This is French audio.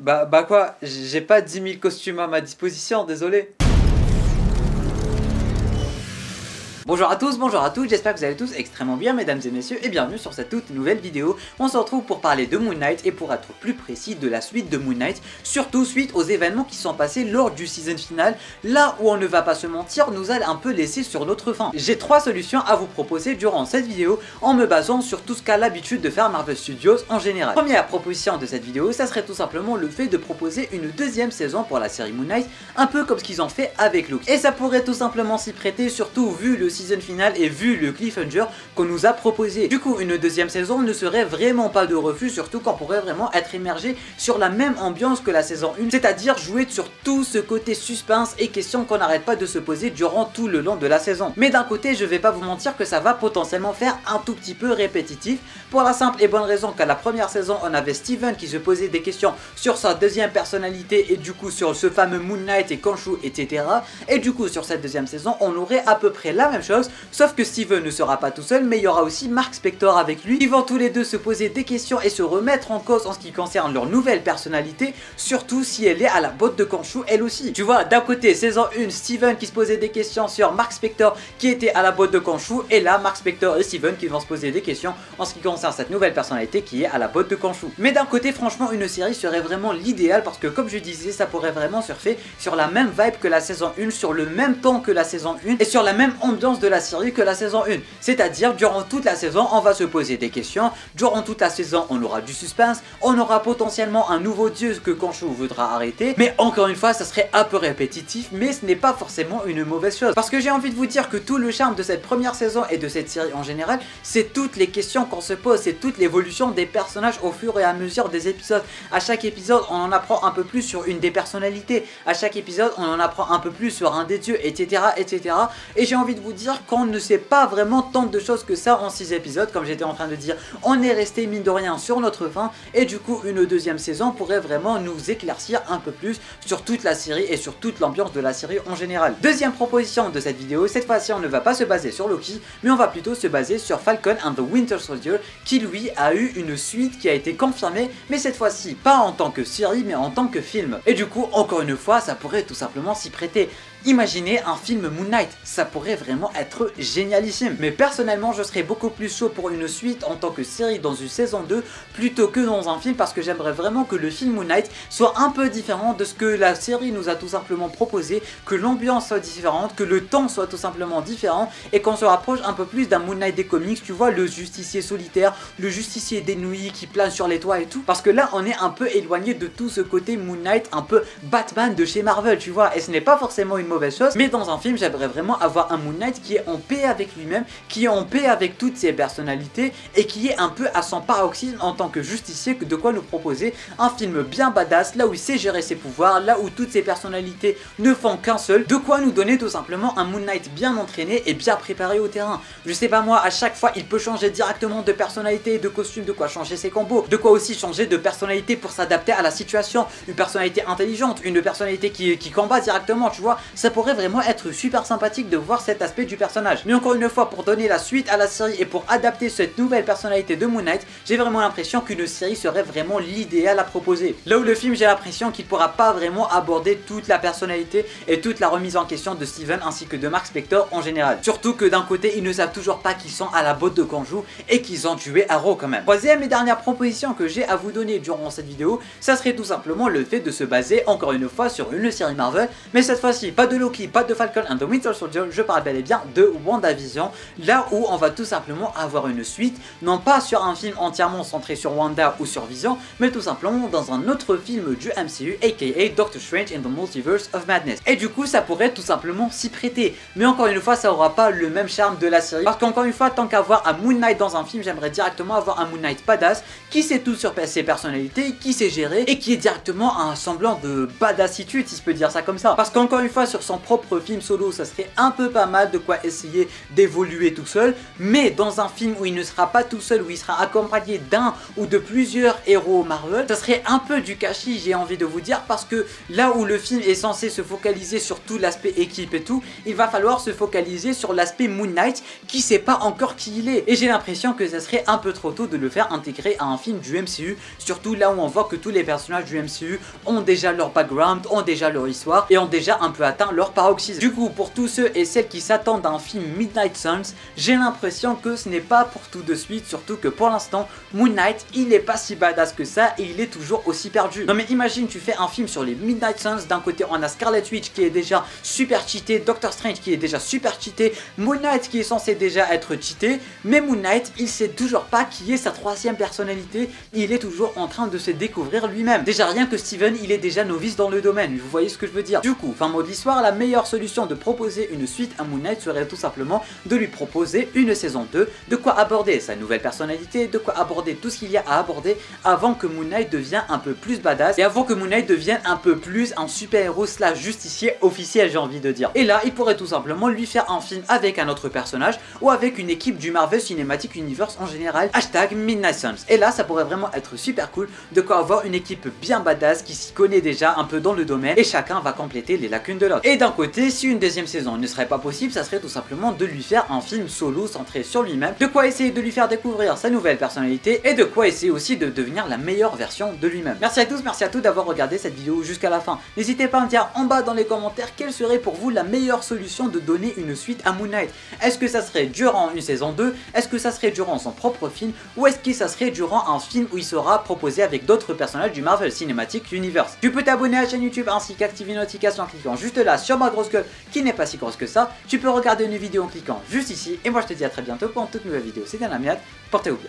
Bah quoi, j'ai pas 10 000 costumes à ma disposition, désolé. Bonjour à tous, bonjour à toutes, j'espère que vous allez tous extrêmement bien mesdames et messieurs et bienvenue sur cette toute nouvelle vidéo. On se retrouve pour parler de Moon Knight et pour être plus précis de la suite de Moon Knight, surtout suite aux événements qui sont passés lors du season final, là où on ne va pas se mentir, nous a un peu laissé sur notre faim. J'ai 3 solutions à vous proposer durant cette vidéo en me basant sur tout ce qu'a l'habitude de faire Marvel Studios en général. Première proposition de cette vidéo, ça serait tout simplement le fait de proposer une deuxième saison pour la série Moon Knight, un peu comme ce qu'ils ont fait avec Loki. Et ça pourrait tout simplement s'y prêter, surtout vu le season final et vu le cliffhanger qu'on nous a proposé. Du coup, une deuxième saison ne serait vraiment pas de refus, surtout qu'on pourrait vraiment être immergé sur la même ambiance que la saison 1, c'est-à-dire jouer sur tout ce côté suspense et questions qu'on n'arrête pas de se poser durant tout le long de la saison. Mais d'un côté, je vais pas vous mentir que ça va potentiellement faire un tout petit peu répétitif, pour la simple et bonne raison qu'à la première saison, on avait Steven qui se posait des questions sur sa deuxième personnalité et du coup sur ce fameux Moon Knight et Khonshu, etc. Et du coup, sur cette deuxième saison, on aurait à peu près la même chose, sauf que Steven ne sera pas tout seul, mais il y aura aussi Mark Spector avec lui. Ils vont tous les deux se poser des questions et se remettre en cause en ce qui concerne leur nouvelle personnalité, surtout si elle est à la botte de Khonshu elle aussi. Tu vois, d'un côté, saison 1, Steven qui se posait des questions sur Mark Spector qui était à la botte de Khonshu, et là, Mark Spector et Steven qui vont se poser des questions en ce qui concerne cette nouvelle personnalité qui est à la botte de Khonshu. Mais d'un côté, franchement, une série serait vraiment l'idéal parce que, comme je disais, ça pourrait vraiment surfer sur la même vibe que la saison 1, sur le même temps que la saison 1 et sur la même ambiance de la série que la saison 1. C'est-à-dire, durant toute la saison, on va se poser des questions, durant toute la saison, on aura du suspense, on aura potentiellement un nouveau dieu que Khonshu voudra arrêter, mais encore une fois, ça serait un peu répétitif, mais ce n'est pas forcément une mauvaise chose. Parce que j'ai envie de vous dire que tout le charme de cette première saison et de cette série en général, c'est toutes les questions qu'on se pose, c'est toute l'évolution des personnages au fur et à mesure des épisodes. À chaque épisode, on en apprend un peu plus sur une des personnalités, à chaque épisode, on en apprend un peu plus sur un des dieux, etc. etc. Et j'ai envie de vous dire qu'on ne sait pas vraiment tant de choses que ça en 6 épisodes, comme j'étais en train de dire, on est resté mine de rien sur notre fin, et du coup une deuxième saison pourrait vraiment nous éclaircir un peu plus sur toute la série et sur toute l'ambiance de la série en général. Deuxième proposition de cette vidéo, cette fois-ci on ne va pas se baser sur Loki, mais on va plutôt se baser sur Falcon and the Winter Soldier, qui lui a eu une suite qui a été confirmée, mais cette fois-ci pas en tant que série mais en tant que film. Et du coup, encore une fois, ça pourrait tout simplement s'y prêter. Imaginez un film Moon Knight, ça pourrait vraiment être génialissime. Mais personnellement, je serais beaucoup plus chaud pour une suite en tant que série dans une saison 2 plutôt que dans un film, parce que j'aimerais vraiment que le film Moon Knight soit un peu différent de ce que la série nous a tout simplement proposé, que l'ambiance soit différente, que le temps soit tout simplement différent et qu'on se rapproche un peu plus d'un Moon Knight des comics, tu vois, le justicier solitaire, le justicier des nuits qui plane sur les toits et tout. Parce que là, on est un peu éloigné de tout ce côté Moon Knight, un peu Batman de chez Marvel, tu vois, et ce n'est pas forcément une mauvaise chose, mais dans un film j'aimerais vraiment avoir un Moon Knight qui est en paix avec lui-même, qui est en paix avec toutes ses personnalités et qui est un peu à son paroxysme en tant que justicier, de quoi nous proposer un film bien badass, là où il sait gérer ses pouvoirs, là où toutes ses personnalités ne font qu'un seul, de quoi nous donner tout simplement un Moon Knight bien entraîné et bien préparé au terrain. Je sais pas moi, à chaque fois il peut changer directement de personnalité, de costume, de quoi changer ses combos, de quoi aussi changer de personnalité pour s'adapter à la situation, une personnalité intelligente, une personnalité qui combat directement, tu vois, ça pourrait vraiment être super sympathique de voir cet aspect du personnage. Mais encore une fois, pour donner la suite à la série et pour adapter cette nouvelle personnalité de Moon Knight, j'ai vraiment l'impression qu'une série serait vraiment l'idéal à proposer. Là où le film, j'ai l'impression qu'il pourra pas vraiment aborder toute la personnalité et toute la remise en question de Steven ainsi que de Mark Spector en général. Surtout que d'un côté, ils ne savent toujours pas qu'ils sont à la botte de Khonshu et qu'ils ont tué Arrow quand même. Troisième et dernière proposition que j'ai à vous donner durant cette vidéo, ça serait tout simplement le fait de se baser encore une fois sur une série Marvel, mais cette fois-ci pas de Loki, pas de Falcon and the Winter Soldier, je parle bel et bien de WandaVision, là où on va tout simplement avoir une suite, non pas sur un film entièrement centré sur Wanda ou sur Vision, mais tout simplement dans un autre film du MCU, aka Doctor Strange in the Multiverse of Madness. Et du coup, ça pourrait tout simplement s'y prêter. Mais encore une fois, ça aura pas le même charme de la série, parce qu'encore une fois, tant qu'avoir un Moon Knight dans un film, j'aimerais directement avoir un Moon Knight badass, qui sait tout sur ses personnalités, qui sait gérer, et qui est directement un semblant de badassitude, si je peux dire ça comme ça. Parce qu'encore une fois, sur son propre film solo, ça serait un peu pas mal de quoi essayer d'évoluer tout seul, mais dans un film où il ne sera pas tout seul, où il sera accompagné d'un ou de plusieurs héros Marvel, ça serait un peu du gâchis, j'ai envie de vous dire, parce que là où le film est censé se focaliser sur tout l'aspect équipe et tout, il va falloir se focaliser sur l'aspect Moon Knight qui sait pas encore qui il est. Et j'ai l'impression que ça serait un peu trop tôt de le faire intégrer à un film du MCU, surtout là où on voit que tous les personnages du MCU ont déjà leur background, ont déjà leur histoire et ont déjà un peu atteint leur paroxysme. Du coup, pour tous ceux et celles qui s'attendent à un film Midnight Suns, j'ai l'impression que ce n'est pas pour tout de suite, surtout que pour l'instant, Moon Knight, il est pas si badass que ça et il est toujours aussi perdu. Non mais imagine, tu fais un film sur les Midnight Suns, d'un côté on a Scarlet Witch qui est déjà super cheaté, Doctor Strange qui est déjà super cheaté, Moon Knight qui est censé déjà être cheaté, mais Moon Knight, il sait toujours pas qui est sa troisième personnalité, il est toujours en train de se découvrir lui-même. Déjà rien que Steven, il est déjà novice dans le domaine, vous voyez ce que je veux dire. Du coup, fin mot de l'histoire, la meilleure solution de proposer une suite à Moon Knight serait tout simplement de lui proposer une saison 2, de quoi aborder sa nouvelle personnalité, de quoi aborder tout ce qu'il y a à aborder avant que Moon Knight devienne un peu plus badass et avant que Moon Knight devienne un peu plus un super-héros slash justicier officiel, j'ai envie de dire. Et là, il pourrait tout simplement lui faire un film avec un autre personnage ou avec une équipe du Marvel Cinematic Universe en général, hashtag Midnight Suns. Et là, ça pourrait vraiment être super cool de quoi avoir une équipe bien badass qui s'y connaît déjà un peu dans le domaine et chacun va compléter les lacunes de l'autre. Et d'un côté, si une deuxième saison ne serait pas possible, ça serait tout simplement de lui faire un film solo centré sur lui-même, de quoi essayer de lui faire découvrir sa nouvelle personnalité et de quoi essayer aussi de devenir la meilleure version de lui-même. Merci à tous, merci à tous d'avoir regardé cette vidéo jusqu'à la fin. N'hésitez pas à me dire en bas dans les commentaires quelle serait pour vous la meilleure solution de donner une suite à Moon Knight. Est-ce que ça serait durant une saison 2? Est-ce que ça serait durant son propre film? Ou est-ce que ça serait durant un film où il sera proposé avec d'autres personnages du Marvel Cinematic Universe? Tu peux t'abonner à la chaîne YouTube ainsi qu'activer une notification en cliquant juste là sur ma grosse gueule qui n'est pas si grosse que ça. Tu peux regarder une vidéo en cliquant juste ici et moi je te dis à très bientôt pour une toute nouvelle vidéo. C'était Lamiad, portez-vous bien.